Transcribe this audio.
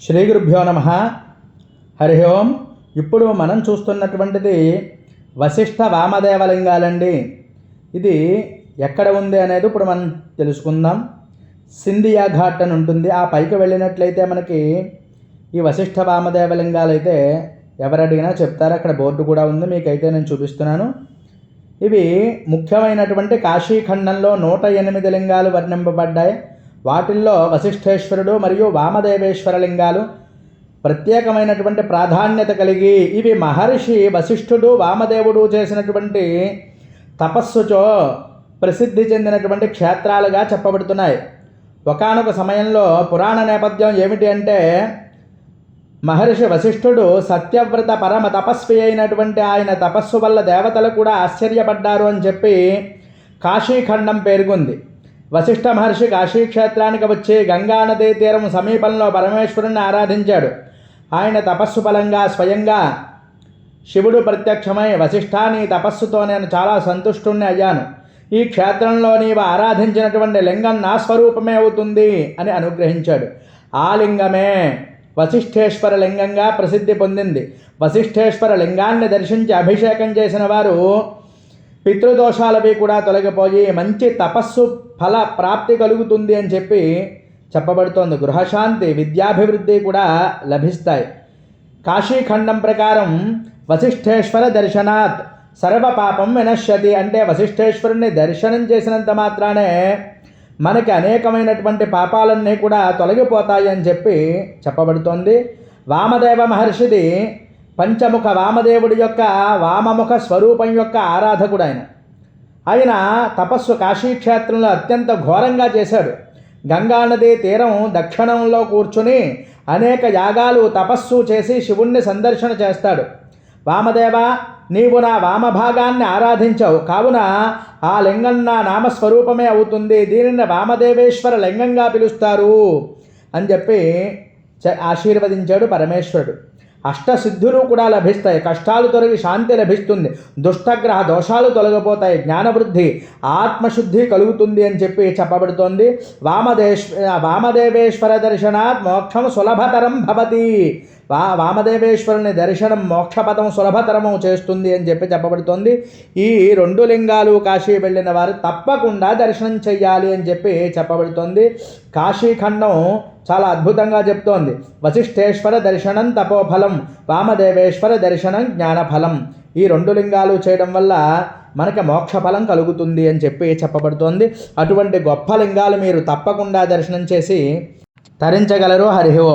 శ్రీ గురుభ్యో నమ. హరి ఓం. ఇప్పుడు మనం చూస్తున్నటువంటిది వశిష్ఠ వామదేవలింగాలండి. ఇది ఎక్కడ ఉంది అనేది ఇప్పుడు మనం తెలుసుకుందాం. సింధియా ఘాట్ అని ఉంటుంది. ఆ పైకి వెళ్ళినట్లయితే మనకి ఈ వశిష్ఠ వామదేవలింగాలు అయితే ఎవరు అడిగినా చెప్తారు. అక్కడ బోర్డు కూడా ఉంది, మీకైతే నేను చూపిస్తున్నాను. ఇవి ముఖ్యమైనటువంటి కాశీఖండంలో 108 లింగాలు వర్ణింపబడ్డాయి. వాటిల్లో వశిష్ఠేశ్వరుడు మరియు వామదేవేశ్వర లింగాలు ప్రత్యేకమైనటువంటి ప్రాధాన్యత కలిగి ఇవి మహర్షి వశిష్ఠుడు వామదేవుడు చేసినటువంటి తపస్సుతో ప్రసిద్ధి చెందినటువంటి క్షేత్రాలుగా చెప్పబడుతున్నాయి. ఒకానొక సమయంలో పురాణ నేపథ్యం ఏమిటి అంటే, మహర్షి వశిష్ఠుడు సత్యవ్రత పరమ తపస్వి అయినటువంటి ఆయన తపస్సు వల్ల దేవతలు కూడా ఆశ్చర్యపడ్డారు అని చెప్పి కాశీఖండం పేర్కొంది. వశిష్ఠ మహర్షి కాశీక్షేత్రానికి వచ్చి గంగానదీ తీరం సమీపంలో పరమేశ్వరుణ్ణి ఆరాధించాడు. ఆయన తపస్సు ఫలంగా స్వయంగా శివుడు ప్రత్యక్షమై, వశిష్ఠ నీ తపస్సుతో నేను చాలా సంతుష్టుణ్ణి అయ్యాను. ఈ క్షేత్రంలో నీవు ఆరాధించినటువంటి లింగం నా స్వరూపమే అవుతుంది అని అనుగ్రహించాడు. ఆ లింగమే వశిష్ఠేశ్వర లింగంగా ప్రసిద్ధి పొందింది. వశిష్ఠేశ్వర లింగాన్ని దర్శించి అభిషేకం చేసిన వారు పితృదోషాలవి కూడా తొలగిపోయి మంచి తపస్సు ఫల ప్రాప్తి కలుగుతుంది అని చెప్పి చెప్పబడుతోంది. గృహశాంతి, విద్యాభివృద్ధి కూడా లభిస్తాయి. కాశీఖండం ప్రకారం వశిష్ఠేశ్వర దర్శనాత్ సర్వ పాపం వినశ్యతి అంటే, వశిష్ఠేశ్వరుని దర్శనం చేసినంత మాత్రానే మనకి అనేకమైనటువంటి పాపాలన్నీ కూడా తొలగిపోతాయి అని చెప్పి చెప్పబడుతోంది. వామదేవ మహర్షిది పంచముఖ వామదేవుడి యొక్క వామముఖ స్వరూపం యొక్క ఆరాధకుడు ఆయన తపస్సు కాశీక్షేత్రంలో అత్యంత ఘోరంగా చేశాడు. గంగానదీ తీరం దక్షిణంలో కూర్చుని అనేక యాగాలు తపస్సు చేసి శివుణ్ణి సందర్శన చేస్తాడు. వామదేవ, నీవు నా వామభాగాన్ని ఆరాధించావు, కావున ఆ లింగం నా నామస్వరూపమే అవుతుంది, దీనిని వామదేవేశ్వర లింగంగా పిలుస్తారు అని చెప్పి ఆశీర్వదించాడు పరమేశ్వరుడు. అష్టసిద్ధులు కూడా లభిస్తాయి. కష్టాలు తొలగి శాంతి లభిస్తుంది. దుష్టగ్రహ దోషాలు తొలగిపోతాయి. జ్ఞానవృద్ధి, ఆత్మశుద్ధి కలుగుతుంది అని చెప్పి చెప్పబడుతోంది. వామదేవేశ్వర దర్శనాత్ మోక్షం సులభతరం భవతి. వామదేవేశ్వరుని దర్శనం మోక్షపదం సులభతరము చేస్తుంది అని చెప్పి చెప్పబడుతోంది. ఈ 2 లింగాలు కాశీ వెళ్ళిన వారు తప్పకుండా దర్శనం చెయ్యాలి అని చెప్పి చెప్పబడుతోంది. కాశీఖండం చాలా అద్భుతంగా చెప్తోంది. వశిష్ఠేశ్వర దర్శనం తపోఫలం, వామదేవేశ్వర దర్శనం జ్ఞానఫలం. ఈ 2 లింగాలు చేయడం వల్ల మనకి మోక్షఫలం కలుగుతుంది అని చెప్పి చెప్పబడుతోంది. అటువంటి గొప్ప లింగాలు మీరు తప్పకుండా దర్శనం చేసి తరించగలరు. హరి ఓం.